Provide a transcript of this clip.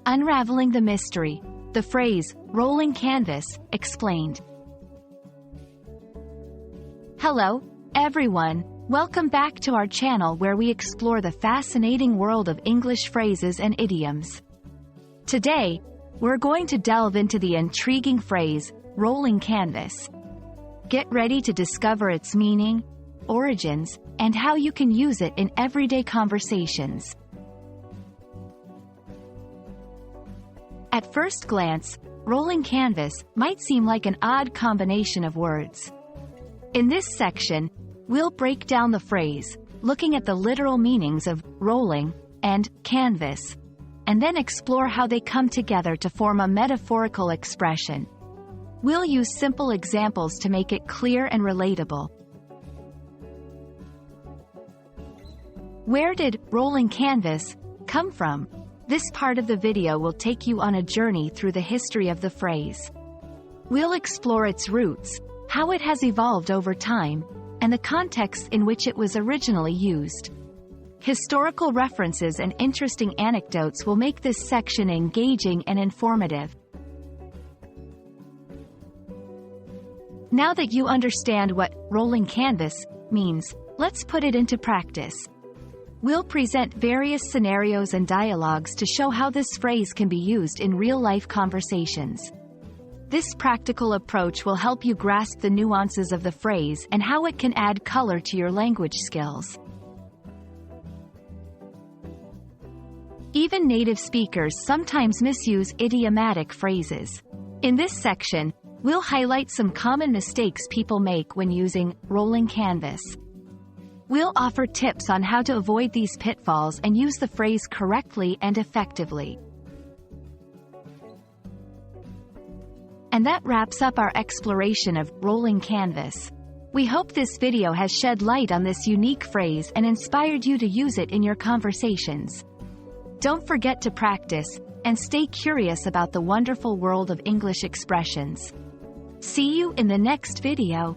Unraveling the Mystery. The phrase, rolling canvas, explained. Hello, everyone. Welcome back to our channel where we explore the fascinating world of English phrases and idioms. Today, we're going to delve into the intriguing phrase, rolling canvas. Get ready to discover its meaning, origins, and how you can use it in everyday conversations. At first glance, rolling canvas might seem like an odd combination of words. In this section, we'll break down the phrase, looking at the literal meanings of rolling and canvas, and then explore how they come together to form a metaphorical expression. We'll use simple examples to make it clear and relatable. Where did rolling canvas come from? This part of the video will take you on a journey through the history of the phrase. We'll explore its roots, how it has evolved over time, and the context in which it was originally used. Historical references and interesting anecdotes will make this section engaging and informative. Now that you understand what rolling canvas means, let's put it into practice. We'll present various scenarios and dialogues to show how this phrase can be used in real-life conversations. This practical approach will help you grasp the nuances of the phrase and how it can add color to your language skills. Even native speakers sometimes misuse idiomatic phrases. In this section, we'll highlight some common mistakes people make when using rolling canvas. We'll offer tips on how to avoid these pitfalls and use the phrase correctly and effectively. And that wraps up our exploration of rolling canvas. We hope this video has shed light on this unique phrase and inspired you to use it in your conversations. Don't forget to practice, and stay curious about the wonderful world of English expressions. See you in the next video.